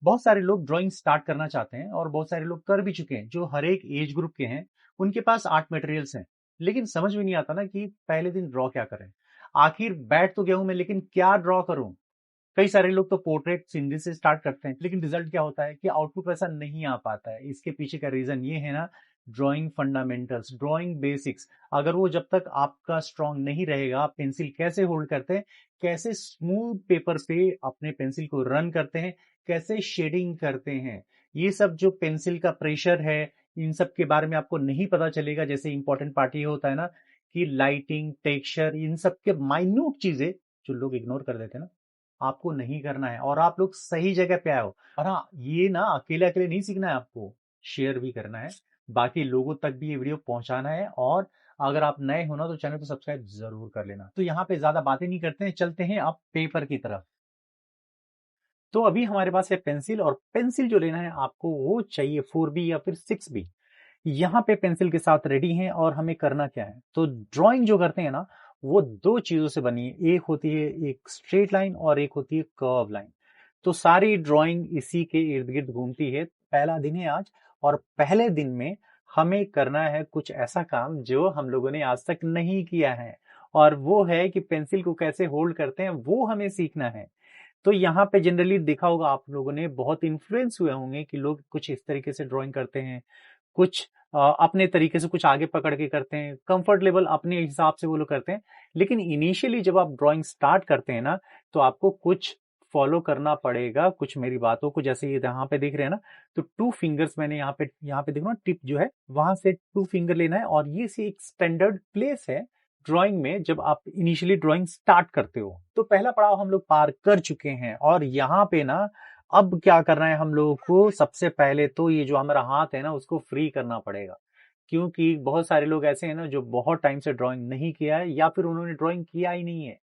बहुत सारे लोग ड्राइंग स्टार्ट करना चाहते हैं और बहुत सारे लोग कर भी चुके हैं जो हर एक एज ग्रुप के हैं। उनके पास आर्ट मटेरियल्स हैं, लेकिन समझ में नहीं आता ना कि पहले दिन ड्रॉ क्या करें। आखिर बैठ तो गया हूं मैं, लेकिन क्या ड्रॉ करूं। कई सारे लोग तो पोर्ट्रेट सीनरी से स्टार्ट करते हैं, लेकिन रिजल्ट क्या होता है कि आउटपुट वैसा नहीं आ पाता है। इसके पीछे का रीजन ये है ना, ड्राइंग फंडामेंटल्स, ड्राइंग बेसिक्स। अगर वो जब तक आपका स्ट्रांग नहीं रहेगा, आप पेंसिल कैसे होल्ड करते हैं, कैसे स्मूथ पेपर पे अपने पेंसिल को रन करते हैं, कैसे शेडिंग करते हैं, ये सब जो पेंसिल का प्रेशर है, इन सब के बारे में आपको नहीं पता चलेगा। जैसे इंपॉर्टेंट पार्ट ये होता है ना कि लाइटिंग, टेक्सचर, इन सब के माइन्यूट चीजें जो लोग इग्नोर कर देते हैं ना, आपको नहीं करना है। और आप लोग सही जगह पे आए हो। और हाँ, ये ना अकेले अकेले नहीं सीखना है, आपको शेयर भी करना है, बाकी लोगों तक भी ये वीडियो पहुंचाना है। और अगर आप नए हो ना तो चैनल को सब्सक्राइब जरूर कर लेना। तो यहाँ पे ज्यादा बातें नहीं करते हैं, चलते हैं अब पेपर की तरफ। तो अभी हमारे पास है पेंसिल, और पेंसिल जो लेना है आपको वो चाहिए 4B या फिर 6B। यहाँ पे पेंसिल के साथ रेडी हैं, और हमें करना क्या है, तो ड्राइंग जो करते हैं ना वो दो चीजों से बनी है। एक होती है एक स्ट्रेट लाइन और एक होती है कर्व लाइन। तो सारी ड्राइंग इसी के इर्द गिर्द घूमती है। पहला दिन है आज, और पहले दिन में हमें करना है कुछ ऐसा काम जो हम लोगों ने आज तक नहीं किया है, और वो है कि पेंसिल को कैसे होल्ड करते हैं वो हमें सीखना है। तो यहाँ पे जनरली देखा होगा आप लोगों ने, बहुत इन्फ्लुएंस हुए होंगे कि लोग कुछ इस तरीके से ड्राइंग करते हैं, कुछ अपने तरीके से कुछ आगे पकड़ के करते हैं, कंफर्ट लेवल अपने हिसाब से वो लोग करते हैं। लेकिन इनिशियली जब आप ड्राइंग स्टार्ट करते हैं ना, तो आपको कुछ फॉलो करना पड़ेगा, कुछ मेरी बातों को। जैसे ये यहाँ पे देख रहे हैं ना, तो 2 फिंगर्स मैंने यहाँ पे देखो ना, टिप जो है वहां से 2 फिंगर लेना है, और ये सी एक स्टैंडर्ड प्लेस है ड्राइंग में जब आप इनिशियली ड्राइंग स्टार्ट करते हो। तो पहला पड़ाव हम लोग पार कर चुके हैं, और यहाँ पे ना अब क्या करना है हम लोगों को, सबसे पहले तो ये जो हमारा हाथ है ना उसको फ्री करना पड़ेगा। क्योंकि बहुत सारे लोग ऐसे हैं ना जो बहुत टाइम से ड्राइंग नहीं किया है, या फिर उन्होंने ड्राइंग किया ही नहीं है।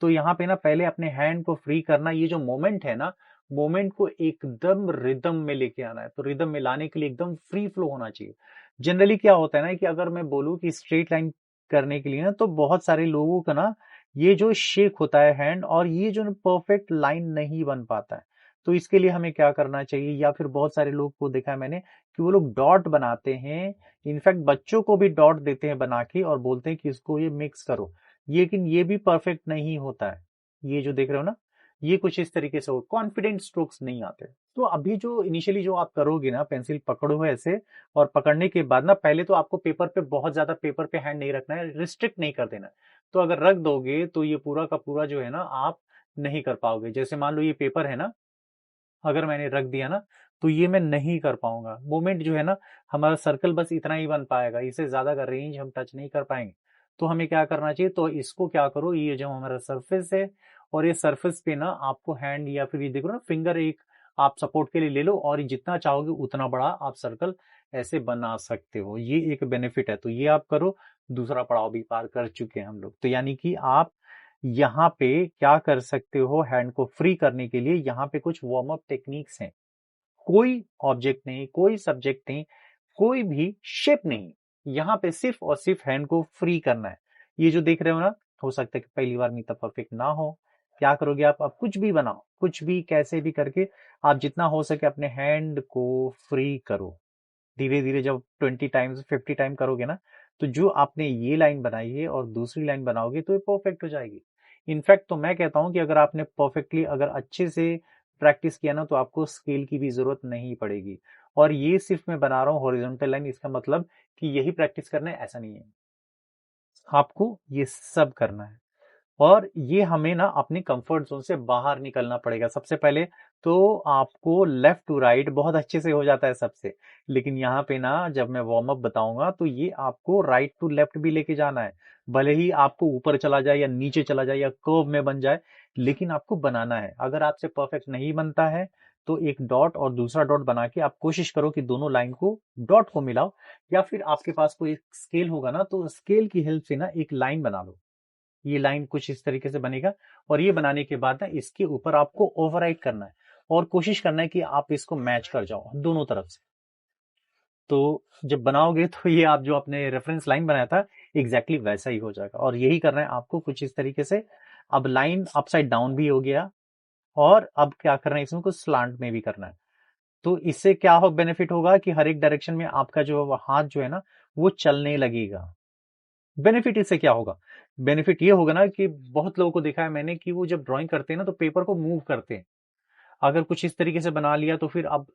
तो यहाँ पे ना पहले अपने हैंड को फ्री करना, ये जो मोमेंट है ना, मोमेंट को एकदम रिदम में लेके आना है। तो रिदम में लाने के लिए एकदम फ्री फ्लो होना चाहिए। जनरली क्या होता है ना कि अगर मैं बोलूँ कि स्ट्रेट लाइन करने के लिए ना, तो बहुत सारे लोगों का ना ये जो शेक होता है हैंड, और ये जो परफेक्ट लाइन नहीं बन पाता है। तो इसके लिए हमें क्या करना चाहिए, या फिर बहुत सारे लोग को देखा है मैंने कि वो लोग डॉट बनाते हैं। इनफैक्ट बच्चों को भी डॉट देते हैं बना के, और बोलते हैं कि इसको ये मिक्स करो, लेकिन ये भी परफेक्ट नहीं होता है। ये जो देख रहे हो ना, ये कुछ इस तरीके से हो, कॉन्फिडेंट स्ट्रोक्स नहीं आते। तो अभी जो इनिशियली जो आप करोगे ना, पेंसिल पकड़ो ऐसे, और पकड़ने के बाद ना पहले तो आपको पेपर पे बहुत ज्यादा पेपर पे हैंड नहीं रखना है, रिस्ट्रिक्ट नहीं कर देना है। तो अगर रख दोगे तो ये पूरा का पूरा जो है ना आप नहीं कर पाओगे। जैसे मान लो ये पेपर है ना, अगर मैंने रख दिया ना, तो ये मैं नहीं कर पाऊंगा। मूवमेंट जो है ना, हमारा सर्कल बस इतना ही बन पाएगा, इससे ज्यादा का रेंज हम टच नहीं कर पाएंगे। तो हमें क्या करना चाहिए, तो इसको क्या करो, ये जो हमारा सरफेस है, और ये सरफेस पे ना आपको हैंड या फिर ये देखो ना फिंगर एक आप सपोर्ट के लिए ले लो, और जितना चाहोगे उतना बड़ा आप सर्कल ऐसे बना सकते हो। ये एक बेनिफिट है, तो ये आप करो। दूसरा पड़ाव भी पार कर चुके हैं हम लोग। तो यानी कि आप यहाँ पे क्या कर सकते हो, हैंड को फ्री करने के लिए यहाँ पे कुछ वार्म अप टेक्निक्स हैं। कोई ऑब्जेक्ट नहीं, कोई सब्जेक्ट नहीं, कोई भी शेप नहीं, यहाँ पे सिर्फ और सिर्फ हैंड को फ्री करना है। ये जो देख रहे हो ना, हो सकता है कि पहली बार में इतना परफेक्ट ना हो। क्या करोगे आप कुछ भी बनाओ, कुछ भी कैसे भी करके आप जितना हो सके अपने हैंड को फ्री करो। धीरे धीरे जब 20 टाइम्स 50 टाइम करोगे ना, तो जो आपने ये लाइन बनाई है और दूसरी लाइन बनाओगे तो ये परफेक्ट हो जाएगी। इनफैक्ट तो मैं कहता हूं कि अगर आपने परफेक्टली अगर अच्छे से प्रैक्टिस किया ना, तो आपको स्केल की भी जरूरत नहीं पड़ेगी। और ये सिर्फ मैं बना रहा हूँ हॉरिजॉन्टल लाइन, इसका मतलब कि यही प्रैक्टिस करना है ऐसा नहीं है, आपको ये सब करना है। और ये हमें ना अपने कंफर्ट जोन से बाहर निकलना पड़ेगा। सबसे पहले तो आपको लेफ्ट टू राइट बहुत अच्छे से हो जाता है सबसे, लेकिन यहाँ पे ना जब मैं वार्म अप बताऊंगा तो ये आपको राइट टू लेफ्ट भी लेके जाना है। भले ही आपको ऊपर चला जाए या नीचे चला जाए या कर्व में बन जाए, लेकिन आपको बनाना है। अगर आपसे परफेक्ट नहीं बनता है तो एक डॉट और दूसरा डॉट बना के आप कोशिश करो कि दोनों लाइन को, डॉट को मिलाओ, या फिर आपके पास कोई स्केल होगा ना, तो स्केल की हेल्प से ना एक लाइन बना लो। ये लाइन कुछ इस तरीके से बनेगा, और ये बनाने के बाद ना इसके ऊपर आपको ओवरराइट करना है, और कोशिश करना है कि आप इसको मैच कर जाओ दोनों तरफ से। तो जब बनाओगे तो ये आप जो अपने रेफरेंस लाइन बनाया था एग्जैक्टली वैसा ही हो जाएगा। और यही करना है आपको कुछ इस तरीके से। अब लाइन अपसाइड डाउन भी हो गया, और अब क्या करना है, इसमें कुछ स्लांट में भी करना है। तो इससे क्या हो बेनिफिट होगा कि हर एक डायरेक्शन में आपका जो हाथ जो है ना वो चलने लगेगा। बेनिफिट इससे क्या होगा? बेनिफिट ये होगा ना कि बहुत लोगों को देखा है मैंने कि वो जब ड्राइंग करते हैं ना तो पेपर को मूव करते हैं। अगर कुछ इस तरीके से बना लिया तो फिर अब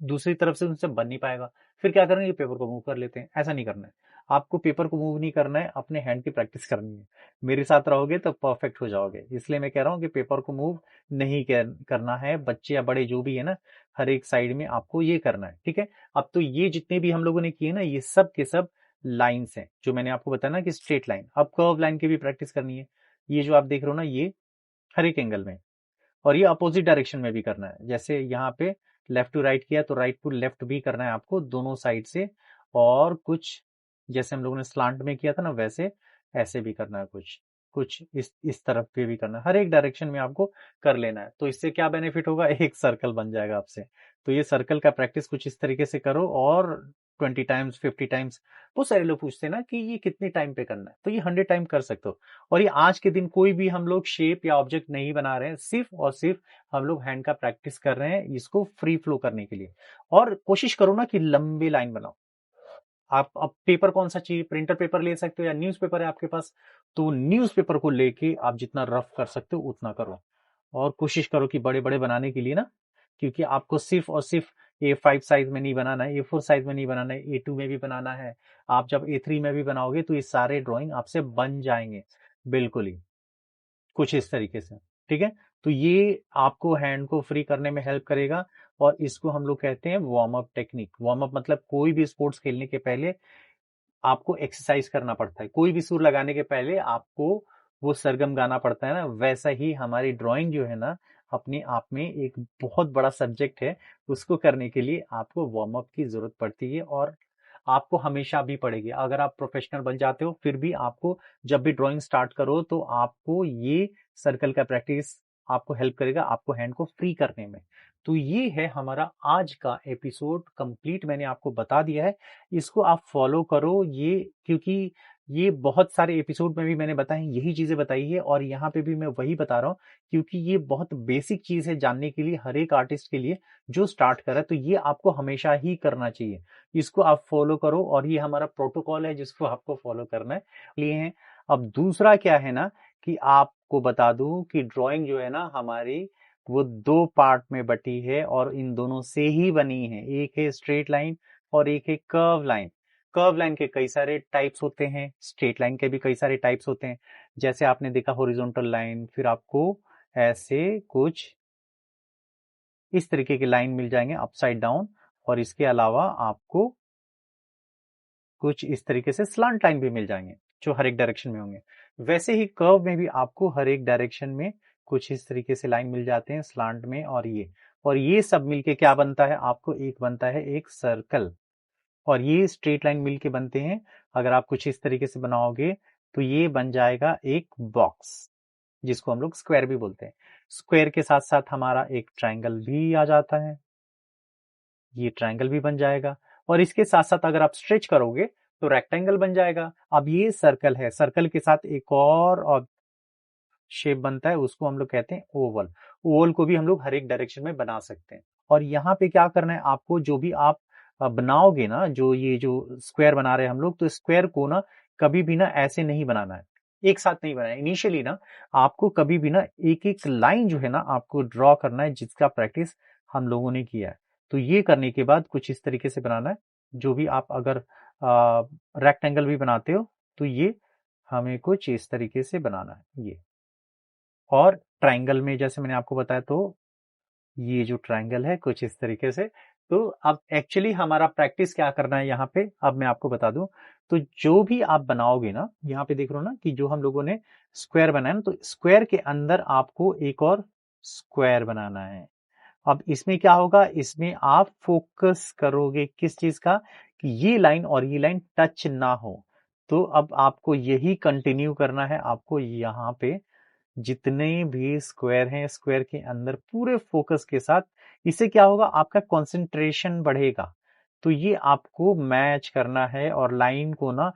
दूसरी तरफ से उनसे बन नहीं पाएगा। फिर क्या करेंगे, पेपर को मूव कर लेते हैं। ऐसा नहीं करना है, आपको पेपर को मूव नहीं करना है, अपने हैंड की प्रैक्टिस करनी है। मेरे साथ रहोगे तो परफेक्ट हो जाओगे। इसलिए मैं कह रहा हूँ कि पेपर को मूव नहीं करना है। बच्चे या बड़े जो भी है ना, हर एक साइड में आपको ये करना है, ठीक है। अब तो ये जितने भी हम लोगों ने किए ना, ये सब के सब लाइन्स हैं जो मैंने आपको बताया ना कि स्ट्रेट लाइन। अब कर्व लाइन की भी प्रैक्टिस करनी है। ये जो आप देख रहे हो ना, ये हर एक एंगल में, और ये अपोजिट डायरेक्शन में भी करना है। जैसे यहाँ पे लेफ्ट टू राइट किया तो राइट टू लेफ्ट भी करना है आपको, दोनों साइड से। और कुछ जैसे हम लोगों ने स्लांट में किया था ना, वैसे ऐसे भी करना है। कुछ कुछ इस तरफ पे भी करना है। हर एक डायरेक्शन में आपको कर लेना है। तो इससे क्या बेनिफिट होगा, एक सर्कल बन जाएगा आपसे। तो ये सर्कल का प्रैक्टिस कुछ इस तरीके से करो, और 20 टाइम्स 50 टाइम्स। बहुत सारे लोग पूछते हैं ना कि ये कितने टाइम पे करना है, तो ये 100 टाइम कर सकते हो। और ये आज के दिन कोई भी हम लोग शेप या ऑब्जेक्ट नहीं बना रहे हैं, सिर्फ और सिर्फ हम लोग हैंड का प्रैक्टिस कर रहे हैं इसको फ्री फ्लो करने के लिए। और कोशिश करो ना कि लंबी लाइन बनाओ। आप अब पेपर कौन सा चाहिए, प्रिंटर पेपर ले सकते हो या न्यूज़पेपर है आपके पास, तो न्यूज़पेपर को लेके आप जितना रफ कर सकते हो उतना करो। और कोशिश करो कि बड़े बड़े बनाने के लिए ना, क्योंकि आपको सिर्फ और सिर्फ A5 साइज में नहीं बनाना है, A4 साइज में नहीं बनाना है, A2 में भी बनाना है। आप जब A3 में भी बनाओगे तो ये सारे ड्राइंग आपसे बन जाएंगे, बिल्कुल ही कुछ इस तरीके से, ठीक है। तो ये आपको हैंड को फ्री करने में हेल्प करेगा। और इसको हम लोग कहते हैं warm up technique. Warm up मतलब कोई भी स्पोर्ट्स खेलने के पहले आपको एक्सरसाइज करना पड़ता है। कोई भी सुर लगाने के पहले आपको वो सरगम गाना पड़ता है ना, वैसा ही हमारी ड्राइंग जो है ना, अपने आप में एक बहुत बड़ा सब्जेक्ट है। उसको करने के लिए आपको वार्म अप की जरूरत पड़ती है, और आपको हमेशा भी पड़ेगी। अगर आप प्रोफेशनल बन जाते हो फिर भी आपको, जब भी ड्राइंग स्टार्ट करो तो आपको ये सर्कल का प्रैक्टिस आपको हेल्प करेगा आपको हैंड को फ्री करने में। तो ये है हमारा आज का एपिसोड कंप्लीट, मैंने आपको बता दिया है। इसको आप फॉलो करो, ये क्योंकि ये बहुत सारे एपिसोड में भी मैंने बताई यही चीजें बताई है, और यहाँ पे भी मैं वही बता रहा हूँ, क्योंकि ये बहुत बेसिक चीज है जानने के लिए हर एक आर्टिस्ट के लिए जो स्टार्ट कर रहा है। तो ये आपको हमेशा ही करना चाहिए। इसको आप फॉलो करो, और ये हमारा प्रोटोकॉल है जिसको आपको फॉलो करना है लिए हैं। अब दूसरा क्या है ना, कि आपको बता दूं कि ड्राइंग जो है ना हमारी, वो दो पार्ट में बटी है, और इन दोनों से ही बनी है। एक है स्ट्रेट लाइन और एक है कर्व लाइन। कर्व लाइन के कई सारे टाइप्स होते हैं, स्ट्रेट लाइन के भी कई सारे टाइप्स होते हैं। जैसे आपने देखा हॉरिजॉन्टल लाइन, फिर आपको ऐसे कुछ इस तरीके के लाइन मिल जाएंगे अपसाइड डाउन, और इसके अलावा आपको कुछ इस तरीके से स्लांट लाइन भी मिल जाएंगे जो हर एक डायरेक्शन में होंगे। वैसे ही कर्व में भी आपको हर एक डायरेक्शन में कुछ इस तरीके से लाइन मिल जाते हैं स्लांट में। और ये सब मिलके क्या बनता है, आपको एक बनता है एक सर्कल। और ये स्ट्रेट लाइन मिलके बनते हैं। अगर आप कुछ इस तरीके से बनाओगे तो ये बन जाएगा एक बॉक्स, जिसको हम लोग स्क्वायर भी बोलते हैं। स्क्वायर के साथ साथ हमारा एक ट्रायंगल भी आ जाता है, ये ट्रायंगल भी बन जाएगा। और इसके साथ साथ अगर आप स्ट्रेच करोगे तो रेक्टेंगल बन जाएगा। अब ये सर्कल है, सर्कल के साथ एक और शेप बनता है, उसको हम लोग कहते हैं ओवल। ओवल को भी हम लोग हर एक डायरेक्शन में बना सकते हैं। और यहाँ पे क्या करना है आपको, जो भी आप बनाओगे ना, जो ये जो स्क्वायर बना रहे हैं हम लोग, तो स्क्वायर को ना कभी भी ना ऐसे नहीं बनाना है, एक साथ नहीं बनाना है। इनिशियली ना आपको कभी भी ना एक एक लाइन जो है ना आपको ड्रॉ करना है, जिसका प्रैक्टिस हम लोगों ने किया है। तो ये करने के बाद कुछ इस तरीके से बनाना है। जो भी आप अगर रेक्टेंगल भी बनाते हो तो ये हमें कुछ इस तरीके से बनाना है ये। और ट्रायंगल में जैसे मैंने आपको बताया, तो ये जो ट्रायंगल है कुछ इस तरीके से। तो अब एक्चुअली हमारा प्रैक्टिस क्या करना है यहाँ पे, अब मैं आपको बता दूं। तो जो भी आप बनाओगे ना, यहाँ पे देख रहे हो ना कि जो हम लोगों ने स्क्वायर बनाया ना, तो स्क्वायर के अंदर आपको एक और स्क्वायर बनाना है। अब इसमें क्या होगा, इसमें आप फोकस करोगे किस चीज का, कि ये लाइन और ये लाइन टच ना हो। तो अब आपको यही कंटिन्यू करना है। आपको यहाँ पे जितने भी स्क्वायर हैं, स्क्वायर के अंदर पूरे फोकस के साथ, इससे क्या होगा, आपका कंसंट्रेशन बढ़ेगा। तो ये आपको मैच करना है, और लाइन को ना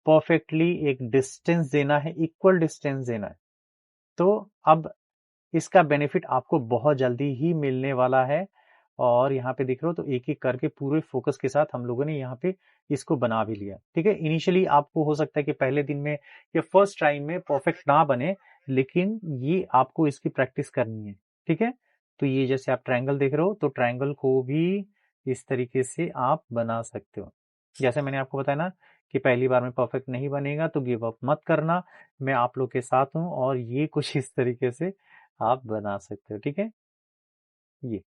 परफेक्टली एक डिस्टेंस देना है, इक्वल डिस्टेंस देना है। तो अब इसका बेनिफिट आपको बहुत जल्दी ही मिलने वाला है। और यहाँ पे देख रहे हो तो एक एक करके पूरे फोकस के साथ हम लोगों ने यहाँ पे इसको बना भी लिया। ठीक है, इनिशियली आपको हो सकता है कि पहले दिन में या फर्स्ट टाइम में परफेक्ट ना बने, लेकिन ये आपको इसकी प्रैक्टिस करनी है। ठीक है, तो ये जैसे आप ट्रायंगल देख रहे हो तो ट्रायंगल को भी इस तरीके से आप बना सकते हो। जैसे मैंने आपको बताया ना कि पहली बार में परफेक्ट नहीं बनेगा तो गिव अप मत करना, मैं आप लोग के साथ हूँ और ये कुछ इस तरीके से आप बना सकते हो। ठीक है, ये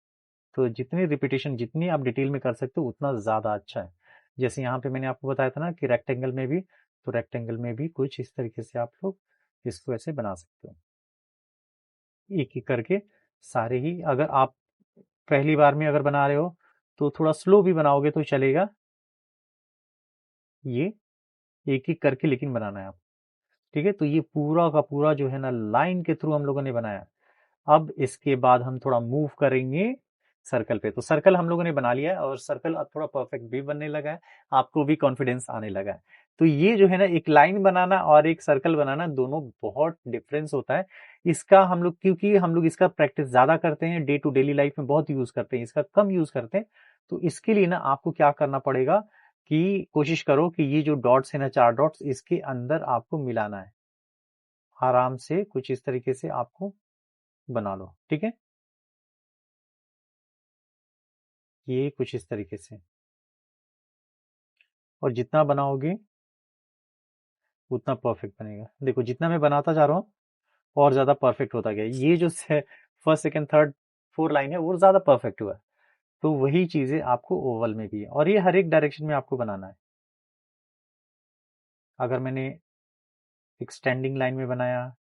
तो जितनी रिपीटेशन जितनी आप डिटेल में कर सकते हो उतना ज़्यादा अच्छा है। जैसे यहाँ पे मैंने आपको बताया था ना कि रेक्टेंगल में भी, तो रेक्टेंगल में भी कुछ इस तरीके से आप लोग इसको ऐसे बना सकते हो, एक एक करके सारे ही। अगर आप पहली बार में अगर बना रहे हो तो थोड़ा स्लो भी बनाओगे तो चलेगा, ये एक एक करके लेकिन बनाना है आप। ठीक है, तो ये पूरा का पूरा जो है ना लाइन के थ्रू हम लोगों ने बनाया। अब इसके बाद हम थोड़ा मूव करेंगे सर्कल पे। तो सर्कल हम लोगों ने बना लिया है और सर्कल अब थोड़ा परफेक्ट भी बनने लगा है, आपको भी कॉन्फिडेंस आने लगा है। तो ये जो है ना एक लाइन बनाना और एक सर्कल बनाना दोनों बहुत डिफरेंस होता है। इसका हम लोग क्योंकि हम लोग इसका प्रैक्टिस ज्यादा करते हैं, डे टू डेली लाइफ में बहुत यूज करते हैं, इसका कम यूज करते हैं। तो इसके लिए ना आपको क्या करना पड़ेगा कि कोशिश करो कि ये जो डॉट्स है ना, 4 डॉट्स, इसके अंदर आपको मिलाना है आराम से, कुछ इस तरीके से आपको बना लो। ठीक है, ये कुछ इस तरीके से, और जितना बनाओगे उतना परफेक्ट बनेगा। देखो जितना मैं बनाता जा रहा हूँ और ज्यादा परफेक्ट होता गया। ये जो first second third four line है वो ज्यादा परफेक्ट हुआ है। तो वही चीजें आपको ओवल में भी है, और ये हर एक डायरेक्शन में आपको बनाना है। अगर मैंने एक स्टैंडिंग लाइन में बनाया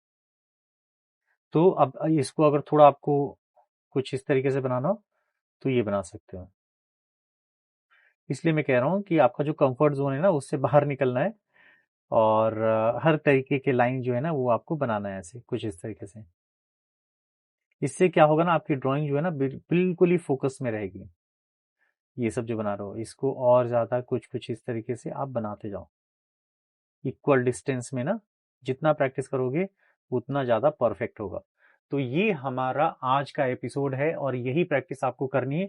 तो अब इसको अगर थोड़ा आपको कुछ इस तरीके से बनाना हो तो ये बना सकते हो। इसलिए मैं कह रहा हूँ कि आपका जो कंफर्ट जोन है ना उससे बाहर निकलना है, और हर तरीके के लाइन जो है ना वो आपको बनाना है ऐसे कुछ इस तरीके से। इससे क्या होगा ना, आपकी ड्राइंग जो है ना बिल्कुल ही फोकस में रहेगी। ये सब जो बना रहे हो इसको और ज्यादा कुछ कुछ इस तरीके से आप बनाते जाओ इक्वल डिस्टेंस में ना। जितना प्रैक्टिस करोगे उतना ज्यादा परफेक्ट होगा। तो ये हमारा आज का एपिसोड है और यही प्रैक्टिस आपको करनी है।